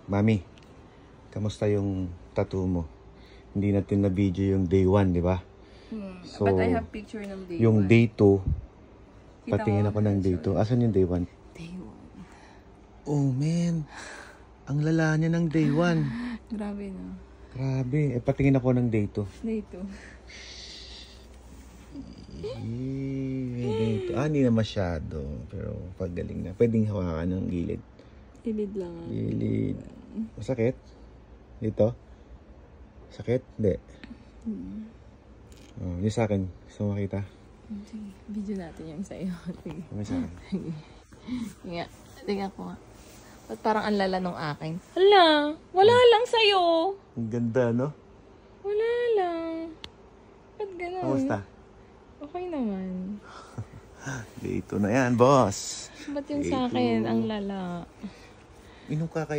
Mami, kamusta yung tattoo mo? Hindi natin na video yung day 1, di ba? So, but I have picture ng day 1. Yung day 2, patingin ako ng day 2. Asan yung day 1? Day 1. Oh, man. Ang lala niya ng day 1. Grabe, no? Grabe. Patingin ako ng day 2. Day 2. Hindi na masyado. Pero pagaling na. Pwedeng hawakan ng gilid. Gilid lang. Gilid. Masakit? Dito? Sakit? Hindi. Oh, yung sa akin. Gusto mo makita? Sige, video natin yung sa'yo. Sige. Yung sa akin. Sige. Tingnan ko nga. Ba't parang ang lala nung akin? Hala! Wala lang sa'yo! Ang ganda, no? Wala lang. Ba't ganun? Kamusta? Okay naman. Dito na yan, boss. Ba't yung sa akin ang lala? Inom ka kaya?